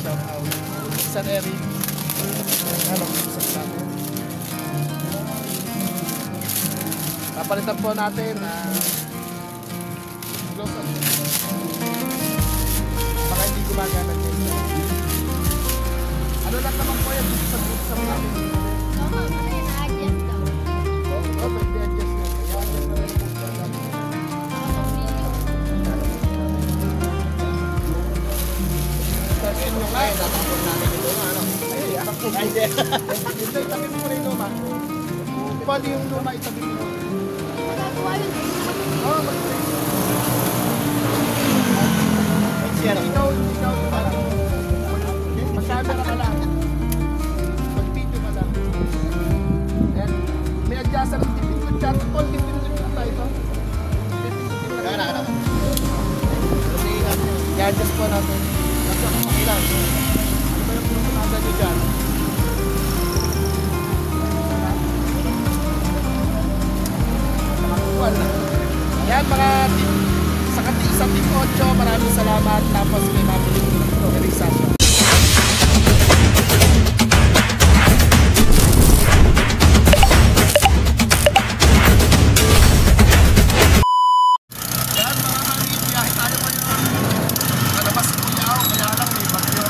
shout out. San Eric. Ano, sa natin. Papalitan po natin gloves at baka hindi gumagana din. Ano lang naman po yan sa gloves natin. Oo, ano yun, na-adjust daw. Oo, pwede adjust yan. Kaya adjust na rin po siya lang. Tapin nyo nga. Natapon natin yung luma, ano? Ay, akapon. Ay, hindi. Itabi mo rin luma. Pwede yung luma itabi mo. Magagawa yun. Oo, mag-train. Ikaw pa lang. Mag-camera ka lang. Mag-video ka lang. Ayan. May adjustan ng tipin-tip chat. Tol, tipin-tip chat tayo ito. Tipin-tip chat. Kaya. I-adjust po natin. Ilan? Ano ba yung pumunada nyo dyan? Yan mga sa Team 8, maraming salamat. Tapos may mabiling organization. Yan mga mami, biyahe tayo ngayon. Nalabas ko yaw, kaya lang may bagyo.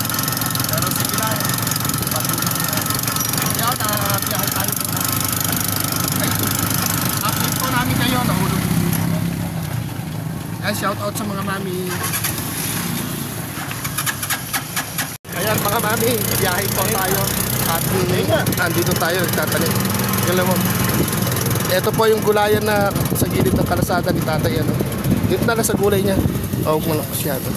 Pero sige lang, yaw na biyahe tayo muna. Ay, update po namin kayo, nahulog. Ayan, shout out sa mga mami. Ayan mga mami, biyahe po tayo. At nandito tayo, nagtatanim. Alam mo, ito po yung gulayan na sa gilid ng kalasada ni tatay. Ano? Dito na lang sa gulay niya. Huwag mo lang masyado.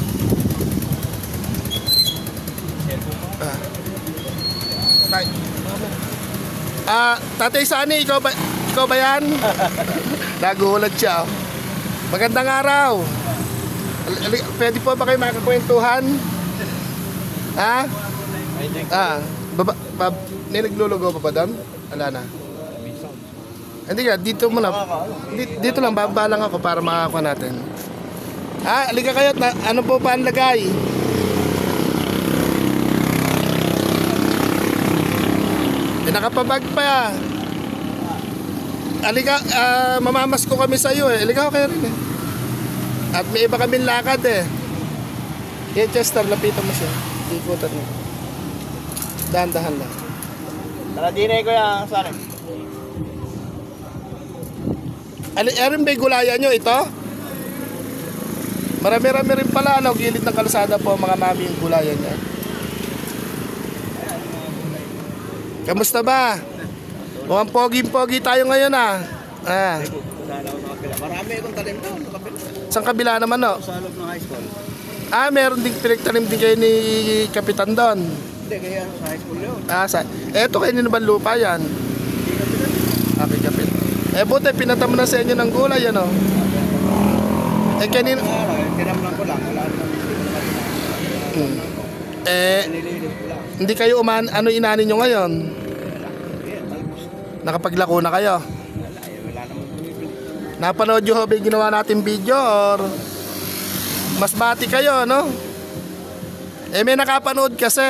Tatay Sani, ikaw ba yan? Nagulat siya. Magandang araw. Pwede po ba kayo makakwentuhan? Ha? May naglulugo pa ba doon? Wala na. Hindi ka, dito muna. Dito lang, baba lang ako para makakuha natin. Halika kayo. Ano po pa ang lagay? Nakapabag pa. Halika, mamamas ko kami sa iyo eh. Halika kayo rin eh. At may iba kaming lakad eh. Yan, Chester, lapitan mo siya. Ikutan mo. Dahan-dahan lang. Tara dinay ko yan, saan eh? Erin ba yung gulayan nyo ito? Marami-rami rin pala, ano, gilid ng kalsada po mga mami yung gulayan niya. Kamusta ba? Mukhang pogi-pogi tayo ngayon ah. Marami itong talim doon, sa kabila. Saan kabila naman no? Sa loob ng high school. Meron din pinagtanim din kayo ni Kapitan doon. Hindi, kaya sa high school yun. Eto kayo nino ba lupa yan? Okay, Kapit. Buti, pinataman na sa inyo ng gulay, ano? Kanino? Tinamlan ko lang, wala naman. Nililis ko lang. Hindi kayo ano inanin nyo ngayon? Nakapaglako na kayo? Wala naman bumibili. Napanood nyo ba yung ginawa natin video or mas bati kayo, no? May nakapanood kasi.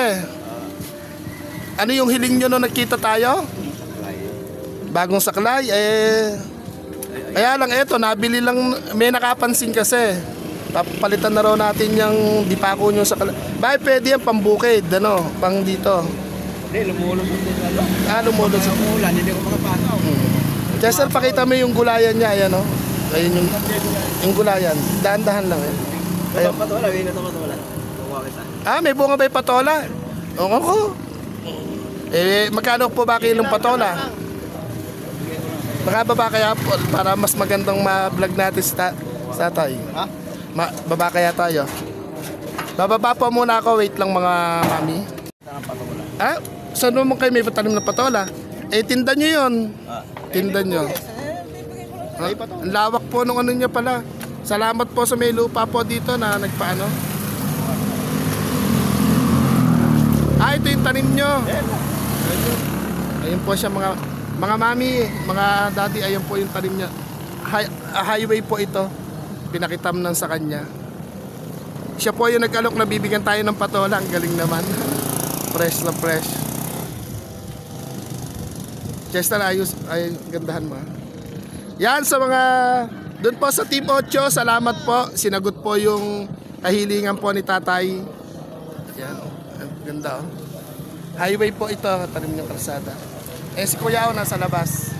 Ano yung hiling nyo nung nagkita tayo? Bagong saklay, kaya lang eto, nabili lang, may nakapansin kasi. Papalitan na raw natin yung dipako nyo saklay. Bakit pwede yan pambukid, ano, pang dito? Hindi, lumulusot din lalo. Lumulusot. Sa umulan, hindi ko makapasok. Chester, pakita mo yung gulayan niya, ayan o. Ayun yung gulayan, dahan-dahan lang eh. Ayun. Patola, may patola. May bunga ba yung patola? Oo ko. Magkano po ba kilong patola? Baka baba kaya po, para mas magandang ma-vlog natin sa tatay. Ha? Baba kaya tayo. Bababa po muna ako, wait lang mga mami. Saan naman kayo may patanim na patola? Tinda nyo yun. Tinda nyo. Ang lawak po nung ano nyo pala. Salamat po sa may lupa po dito na nagpaano. Ito yung tanim nyo. Ayun po siya mga mami, mga daddy, ayun po yung tanim niya. Highway po ito. Pinakitam nan sa kanya. Siya po yung nag-alok na bibigyan tayo ng patola. Ang galing naman. Fresh na fresh. Chester, ayos. Ay, gandahan mo. Yan sa mga... Doon po sa Team 8, salamat po. Sinagot po yung kahilingan po ni tatay. Yan. Ganda oh. Highway po ito. Tanim yung kalsada. Eh si Kuya o nasa labas.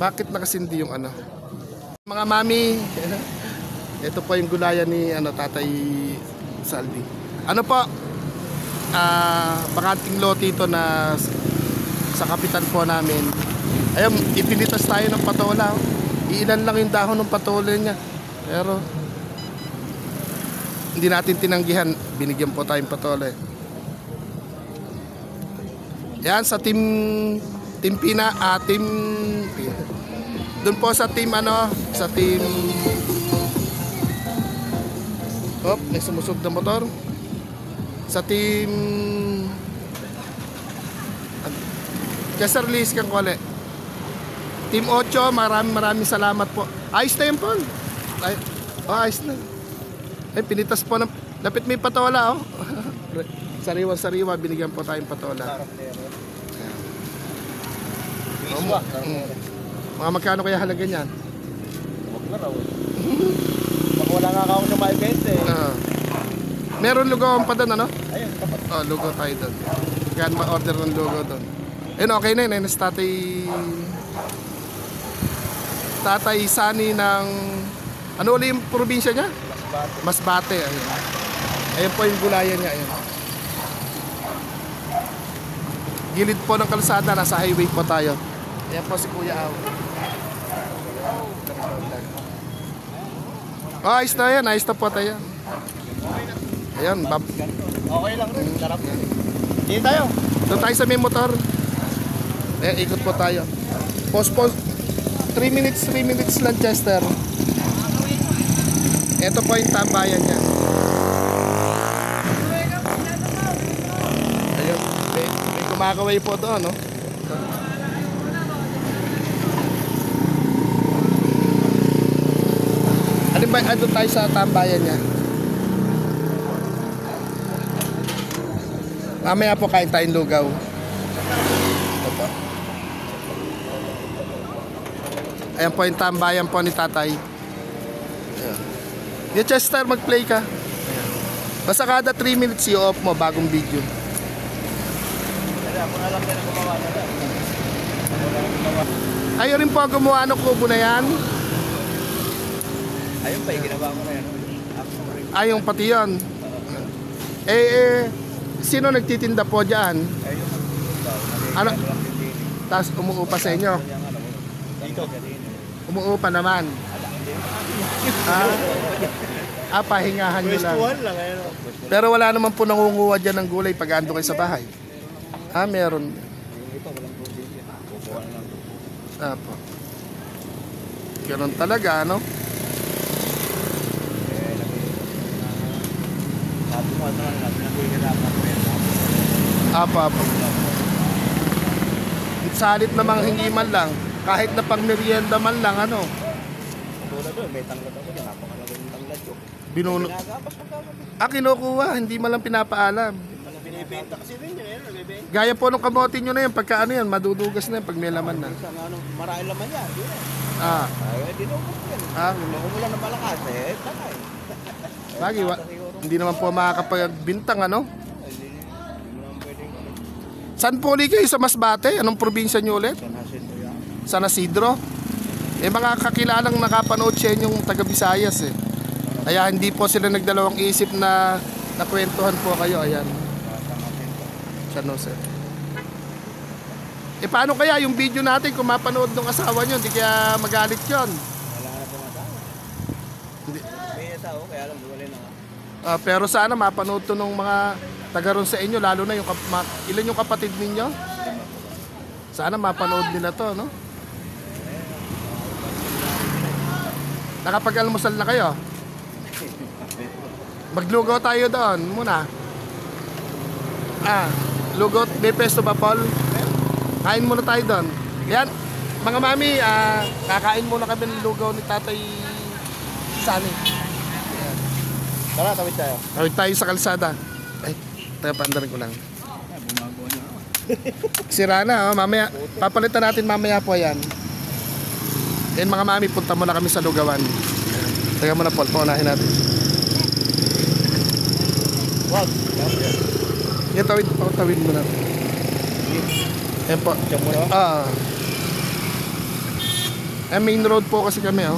Bakit nakasindi yung ano? Mga mami. Ito po yung gulayan ni tatay Saldi. Ano po? Bakanting lote ito na sa kapitan po namin. Ayun, ipinitas tayo ng patola. Iilan lang yung dahon ng patola niya. Pero hindi natin tinanggihan. Binigyan po tayong patola. Yan sa team Pina, team doon po sa team sa team may sumusog na motor. Sa team Chester Liz kang kole. Team 8, maraming salamat po. Ayos na yun po. Ayos na. Ay, pinitas po ng lapit may patola Sariwa-sariwa binigyan po tayong patola. Mga magkano kaya halaga niyan? Huwag na raw. Baka wala nga ako na maibente. Meron lugawan pa doon, ano? Ayun, tapat. Lugaw tayo doon. Kaya ma-order ng lugaw doon. Ayun, okay na yun. Tatay Sani ng... Ano ulit yung probinsya niya? Masbate. Ayun. Ayun po yung gulayan niya. Ayun. Gilid po ng kalsada. Nasa highway po tayo. Ayan po si Kuya Aw. Ayos na yan. Ayos na po tayo. Ayan. Okay lang rin. Sarap. Dito tayo. Doon tayo sa may motor. Ayan, ikot po tayo. Pause. 3 minutes lang, Chester. Ito po yung tambayan niya. Ayun. May kumakaway po doon, no? Ano tayo sa tambayan niya? Mamaya po kain tayong lugaw. Ito. Ayan po yung tambayan po ni tatay. Ayan. Yung Chester, mag-play ka. Ayan. Basta kada 3 minutes i-off mo bagong video. Ayaw rin po gumawa ng kubo na yan. Ayun pa, ginawa ko na yan. Ayong pati yun. Sino nagtitinda po dyan? Ano? Tapos umuupa sa inyo? Dito. Umuupa naman. Pahingahan nyo lang. lang ayun. Pero wala naman po nangunguha dyan ng gulay pag ando kayo sa bahay. Meron. Po. Ganun talaga, ano? Apa. Salit namang hingi man lang. Kahit na pang merienda man lang, ano? Tulad doon, may tanglad ako dyan. Napakalagay yung tanglad ko. Binuno. Nagapas mo kami. Kinukuha. Hindi man lang pinapaalam. Binibenta kasi rin yun. Nabibenta. Gaya po nung kamote nyo na yan. Pagka ano yan, madudugas na yan pag may laman na. Marami laman yan. Dinugas ko yan. Kung wala na malakas, takay. Lagi, hindi naman po makakapagbintang, ano? Saan po ulit kayo sa Masbate? Anong probinsya nyo ulit? San Isidro. Mga kakilalang nakapanood siya yung taga Visayas eh. Kaya hindi po sila nagdalawang isip na nakwentuhan po kayo. Ayan. San Jose. Paano kaya yung video natin kung mapanood ng asawa nyo? Hindi kaya magalit yun? Wala na pong asawa. Hindi. May asawa, kaya alam, wala na. Pero sana mapanood to ng mga taga ron sa inyo, lalo na yung ilan yung kapatid ninyo? Sana mapanood nila to, no? Nakapag-almusal na kayo? Maglugaw tayo doon muna. Lugaw, may pesto ba, Paul? Kain muna tayo doon. Yan, mga mami, kakain muna kami ng lugaw ni Tatay Sani. Tara, tawid tayo. Tawid tayo sa kalsada. Ay, paandarin ko lang. Bumagawa niyo. Sira na, oh. Mamaya, papalitan natin mamaya po yan. Yan mga mami, punta muna kami sa lugawan. Teka muna Paul, paunahin natin. Wag. Yan, tawid muna. Yan po. Diyan muna. Main road po kasi kami, oh.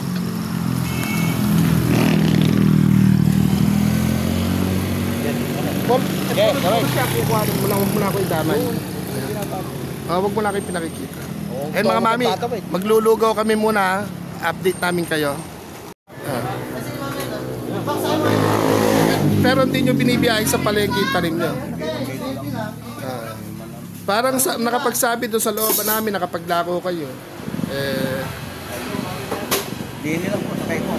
Paul, Okay, tawid. Huwag mo na ako idamay. Huwag mo na kayo pinakikita. And mga mami, maglulugaw kami muna. Update namin kayo. Pero hindi nyo binibiyahe sa palengke tanim nyo. Parang nakapagsabi doon sa looban namin, nakapaglako kayo. Hindi nila po sa kayo.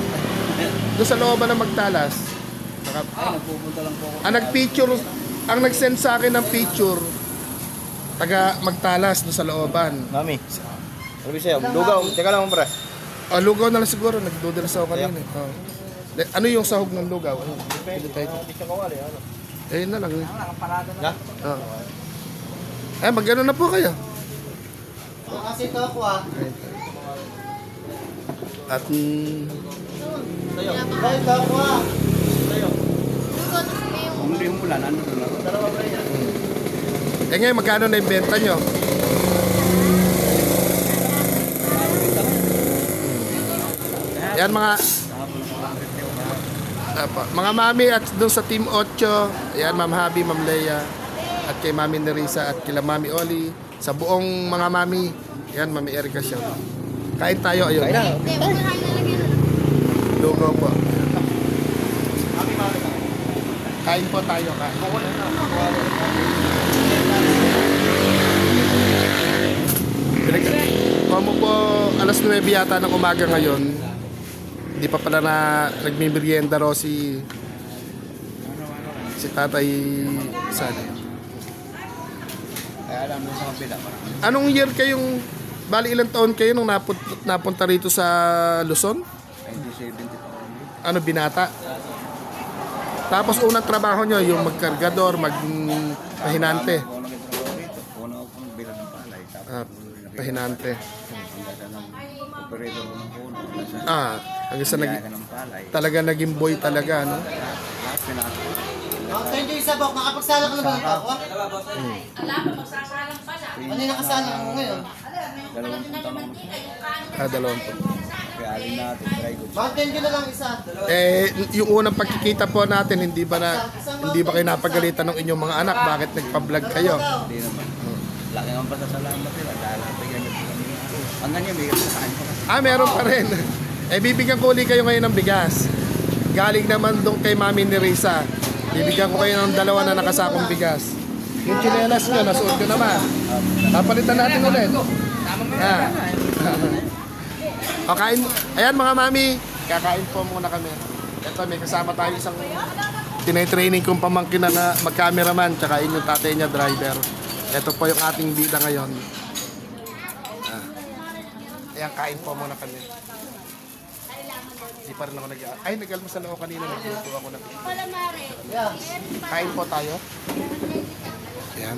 Doon sa looban ng Magtalas. Nagpupunta lang po ako. Ang nag-send sa akin ng picture, taga Magtalas doon sa looban. Mami. Sabi sa'yo, lugaw. Teka lang pre. Lugaw na lang siguro, nagdudulas ako kanina. Ano yung sahog ng lugaw? Depende. Hindi siya kawali. Ayun na lang. Na? Mag-ano na po kayo. Kasi ito ako At Tayo. Ito ako Tayo. Lugaw, tapos may yung... Kung hindi mo pula, nandun na. Dalawa pa yan. ngayon, magkano na yung benta nyo? Yan mga mami at doon sa Team 8, yan Ma'am Habi, Ma'am Leia, at kay Mami Nerissa at kila Mami Oli, sa buong mga mami, yan Mami Erica siya. Kain tayo, ayun. Kain na. Hindi, wag na kayo nalagyan na. Lugaw po. Kain po tayo, kain. Kamo po, alas 9 yata ng umaga ngayon. Hindi pa pala na nagmimerienda raw si Tatay Sani. Kaya alam mo sa kapila. Anong year kayong, bali ilang taon kayo nung napunta rito sa Luzon? 1970. Ano, binata? Tapos unang trabaho nyo, yung magkargador, magpahinante. Una ako ng bilang ng palay. Pahinante. Operator ko ng puno. Hanggang sa ng palay. talaga naging boy talaga, no? Lahat pinaka. Thank you, Isabok. Nakapagsala ka na ba ng ako? Ano yung nakasala mo ngayon? Dalawang punta mo. Dalawang po. Kaya alin natin. Try good. Bakit thank you na lang isa? Yung unang pagkikita po natin, hindi ba kayo napagalitan ng inyong mga anak? Bakit nagpa-vlog kayo? Hindi naman. Laki ang pasasalamat nila. Dahil bigyan niyo po kami. Hanggang niya, bigyan sa kain pa. Meron pa rin. Bibigyan ko ulit kayo ngayon ng bigas. Galing naman doon kay Mami Nerissa. Bibigyan ko kayo ng 2 na nakasakong bigas. Yung tsinelas nyo, nasuot ko naman. Papalitan natin ulit. Kain. Ayan mga mami, kakain po muna kami. Ito, may kasama tayo isang tinay-training kong pamangkin na mag-cameraman, tsaka yung tatay niya, driver. Ito po yung ating bida ngayon. Ayan, kain po muna kami. Hindi pa rin ako nag-almusal ako kanina. Nagluto ako ng kain po tayo. Ayan.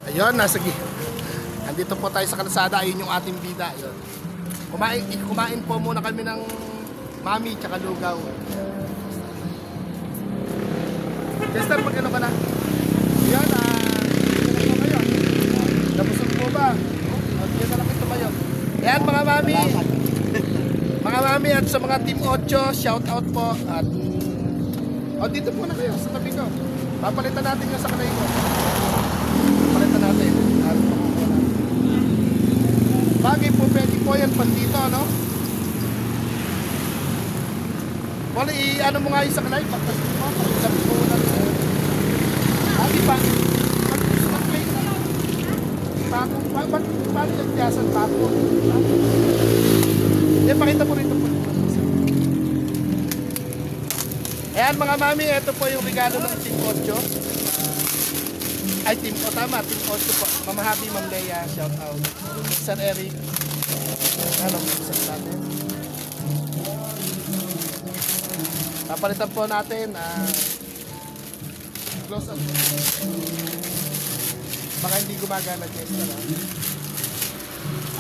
Ayun, andito po tayo sa kalsada. Ayun yung ating bida. Ayun. Kumain po muna kami ng mami tsaka lugaw. Chester, magkano ka na? Ayan, ngayon. Nabusog po ba? Diyan na lang ito kayo. Ayan mga mami. Mga mami at sa mga Team 8, shout out po. At dito po na kayo sa tabi ko. Papalitan natin yung sa kanay ko. Papalitan natin. Bagay po, pwede po yan pandito, no? Wala, ano mo nga yung sa kanay? Pagkasin mo, sabi po na. Di ba? Mag-play na lang. Paano yung tiyasan papo? Pakita mo rito po. Ayan mga mami, ito po yung regalo ng Team 8. Ay, Team 8, tama. Team 8 po. Mama Happy, Ma'am Leia, shout out. Sir Eric. Ano, buksan natin. Papalitan po natin. Close up. Baka hindi gumagana, Chester.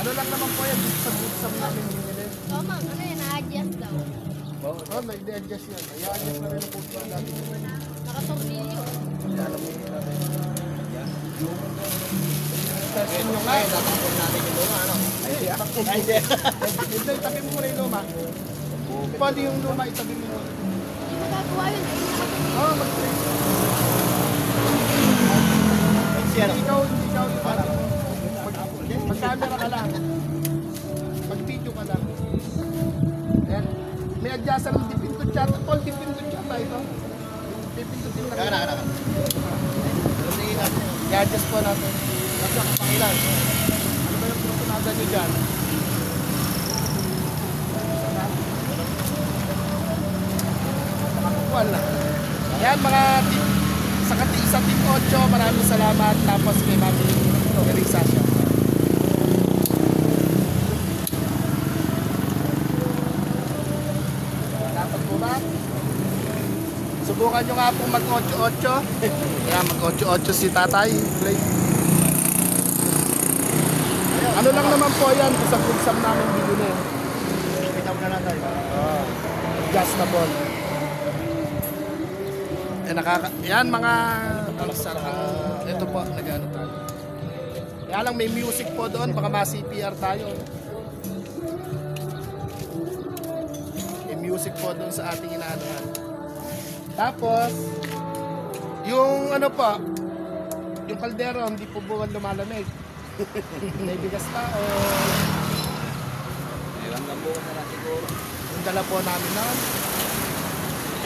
Ano lang naman po yan dito sa bootsam namin binili. Oo, ma'am. Ano yan? Na-adjust daw. Oo, nag-adjust yan. I-adjust na rin ang bootsam natin. Nakatornilyo. Testin nyo nga. Tatapon natin yung luma, ano? Ay, hindi. Hindi, itabi mo muna yung luma. Pwede yung luma, itabi mo muna. Hindi magagawa yun. Ay, Oo, mag-train. Ano? Ikaw, mag-camera ka lang. Mag-video ka lang. Ayan. May adjustan ng dipindot chata. Tol, dipindot chata ito. Dipindutin lang. Kana. I-adjust po natin. Nagkakapangilan. Ano ba yung protonada nyo dyan? Nakakukuhan na. Ayan mga tip. Sa Team 8, maraming salamat. Tapos kay Mami Teresa siya. Dapat po ba? Subukan nyo nga pong mag-8-8. Ayan, mag-8-8 si Tatay. Play. Ano lang naman po yan sa bootsam namin bigyan eh. Bitaw na lang tayo. Gas na ball. Yan mga ito po, nag-ano tayo. Kaya lang may music po doon, baka ma-CPR tayo. May music po doon sa ating inaanohan. Tapos, yung ano po, yung kaldero, hindi po buwan lumalamig. May bigas pa o... Ilang lambo na lang siguro. Yung dala po namin noon.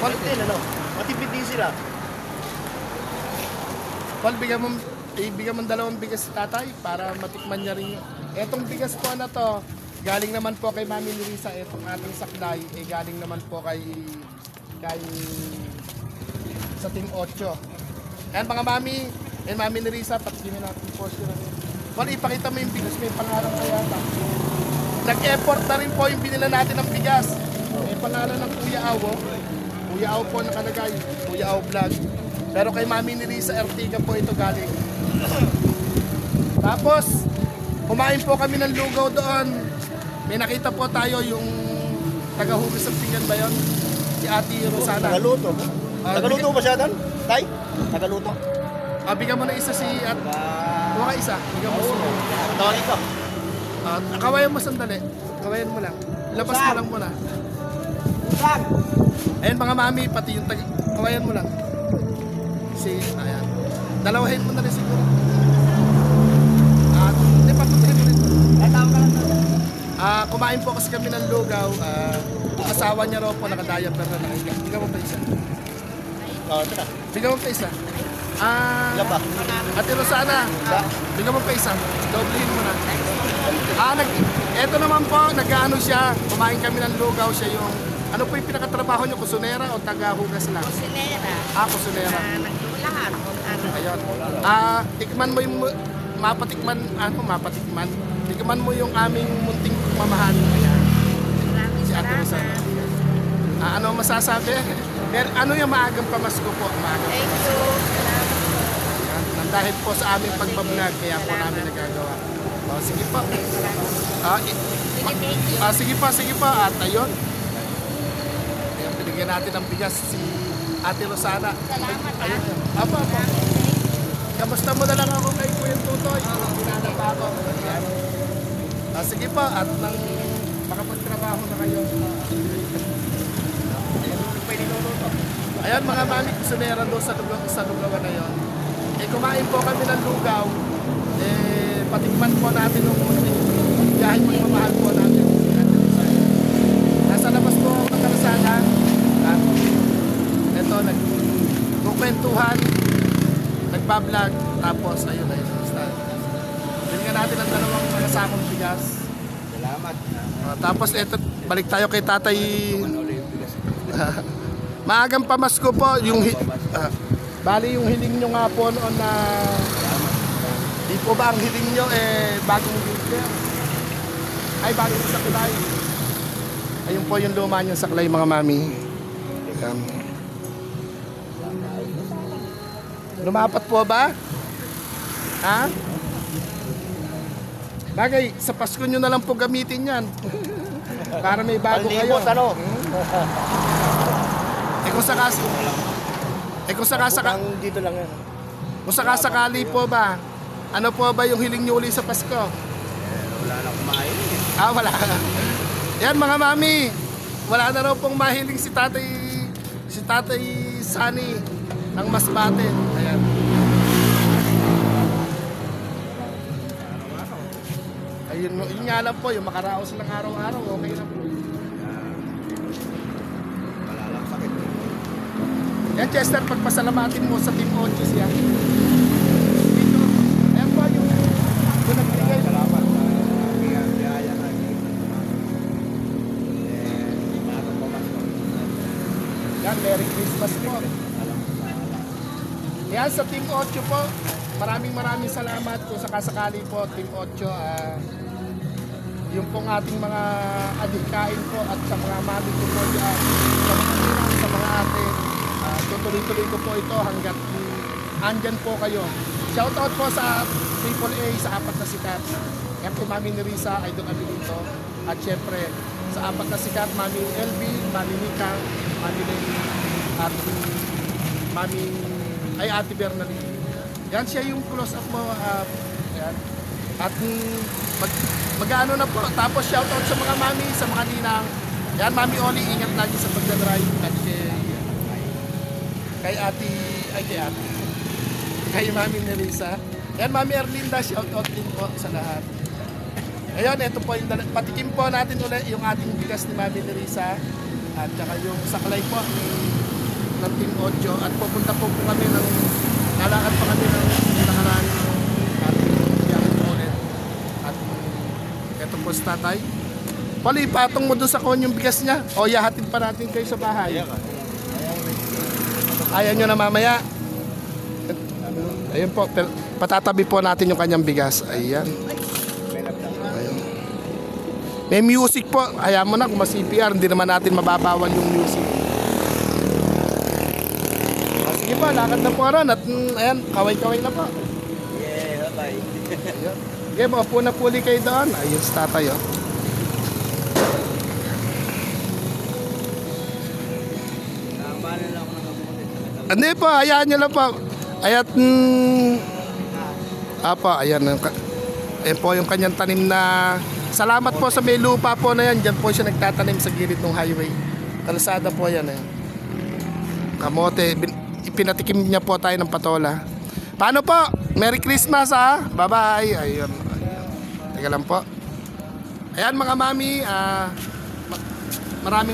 Quality, ano? Matipid din sila. Paul, ibigyan mo dalawang bigas si Tatay para matikman niya rin yun. Etong bigas po na to, galing naman po kay Mami Nerissa. Etong ating saklay, galing naman po kay sa Team 8. Ayan mga Mami, and Mami Nerissa, patiginin natin po siya. Paul, ipakita mo yung bigas, may pangalan kaya ta. Nag-effort na rin po yung binila natin ng bigas. May pangalan ng Kuya Awo. Kuya Aw po nakalagay, Kuya Aw Vlog. Pero kay Mami Nerissa Ertiga po ito galing. Tapos, kumain po kami ng lugaw doon. May nakita po tayo yung taga-hugis ng pinggan ba yun? Si Ate Rosana. Nagaluto. Nagaluto ba siya doon? Tay? Nagaluto. Bigyan mo na isa si At. Huwag ka isa. Bigyan mo isa. Tawag ito. Kawayan mo sandali. Kawayan mo lang. Labas mo lang muna. Ayan mga mami, pati yung kawayan mo lang. Ayan. Dalawahin mo na rin siguro. Hindi pa tutuloy mo rin. Kumain po kasi kami ng lugaw. Yung asawa niya raw po nakadiaper na nakahiga. Bigyan mo pa isa. Ito na. Bigyan mo pa isa. Ilan ba? Ate Rosana, bigyan mo pa isa. Doblehin mo na. Eto naman po, nag-ano siya. Kumain kami ng lugaw siya yung... Ano po yung pinakatrabaho niyo? Kusunera o taga-hugas lang? Kusinera. Kusunera. Nagtulahan. Ayun. Tikman mo yung... Mapatikman. Tikman mo yung aming munting mamahal. Ayan. Si Ate Rosana. Ano masasabi? Ano yung maagang pamasko po? Maagang Thank you. Salamat. Dahil po sa aming pagbablog, kaya po namin nagagawa. Sige po. Sige po. At ayun. Binigyan natin ng bigas si Ate Rosana. Salamat ha. Apo. Kamusta mo na lang ako kay Kuya Tutoy? Pinanap pa ako. Sige po, at nang makapagtrabaho na kayo. Ayan mga mami, kusunera doon sa lugawan na yun. Kumain po kami ng lugaw. Patikman po natin yung biyahe magmamahal po natin. Nasa labas po ang kalasada. Ito, nagkukwentuhan, nagbablog, tapos ayun na yun. Binigyan natin ang dalawang kasakong bigas. Salamat. Tapos ito, balik tayo kay Tatay. Maagang pamasko po, bali yung hiling nyo nga po noon na di po ba ang hiling nyo bagong winter? Ay bagong saklay. Ayun po yung luma nyo saklay mga mami. Ayan. Lumapat po ba? Ha? Bagay, sa Pasko nyo na lang po gamitin yan. Para may bago kayo. Ano? Kung sakasaka, Dito lang yan. kung sakasakali po ba, ano po ba yung hiling nyo uli sa Pasko? Wala na kumain. Wala. Yan mga mami, wala na raw pong mahiling si Tatay Sunny ng Masbate. Ayan. Ayun, yun nga lang po, yung makaraos lang araw-araw, okay na po. Wala lang sakit. Yan Chester, pagpasalamatin mo sa Team Ochis yan. Dito, ayan po yung nagbigay. Salamat sa biyaya na. Marang pamasko. Yan, Merry Christmas po. Yan sa Team 8 po, maraming salamat kung sakasakali po Team 8. Yung pong ating mga adhikain po at sa mga mami ko po dyan, sa mga ninang, sa mga ate, tutuloy-tuloy ko po ito hanggat andyan po kayo. Shoutout po sa AAA, sa Apat na Sikat. Yan po Mami Nerissa, Idol Abilito. At syempre, sa Apat na Sikat, Mami LB, Mami Nika, Mami Lenny, at Mami Ate Bernalyn. Yan siya yung close up mo. Yan. At mag-ano na po. Tapos shoutout sa mga mami, sa mga ninang. Yan, Mami Oli, ingat lagi sa pagdadrive. At kay Mami Nerissa. Yan, Mami Erlinda, shoutout din po sa lahat. Ngayon, ito po yung patikim po natin ulit yung ating bigas ni Mami Nerissa. At saka yung saklay po ng Team 8. At pupunta po kami lalakad pa kami ng nakaraan. At biyakin po ulit. At ito po si Tatay. Pali, patong mo doon sa kon yung bigas niya. O, yahatid pa natin kayo sa bahay. Ayaw nyo na mamaya. Ayun po, patatabi po natin yung kanyang bigas. Ayan. Ayun. May music po. Ayaw mo na kung mas-CPR, hindi naman natin mababawal yung music. Sige po, lakad na po ron. At ayan, kaway-kaway na po. Yeah, bye. Sige, maupo na puli kayo doon. Ayun, si Tatay, oh. Hindi po, hayaan nyo lang po. Ayat, ayan po yung kanyang tanim na, salamat po sa may lupa po na yan. Diyan po siya nagtatanim sa gilid ng highway. Kalsada po yan eh. Kamote, ipinatikim niya po tayo ng patola. Paano po? Merry Christmas ha? Bye bye. Ayun. Teka lang po. Ayan mga mami,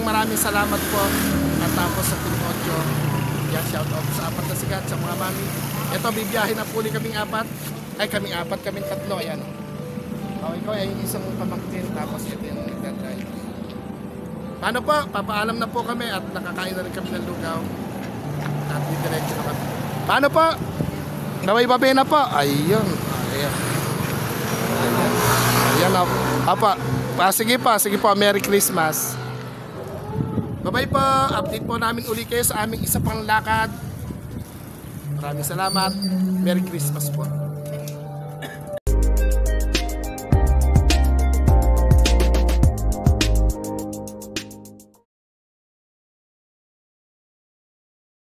maraming salamat po. At tapos sa Team 8. Yan, shout out sa Apat na Sikat, sa mga mami. Ito, bibiyahin na po kaming apat. Ay, kaming apat, kaming tatlo. Ayan. Ikaw ay yung isang pamangkin. Tapos ito yung nagdadrive. Paano po? Papaalam na po kami at nakakain na rin kami ng lugaw. At didiretso na kami. Paano po? Babay-babay na po. Ayun. Ayan. Ayan. Apa. Sige po. Merry Christmas. Bye-bye po. Update po namin uli kayo sa aming isa pang lakad. Maraming salamat. Merry Christmas po.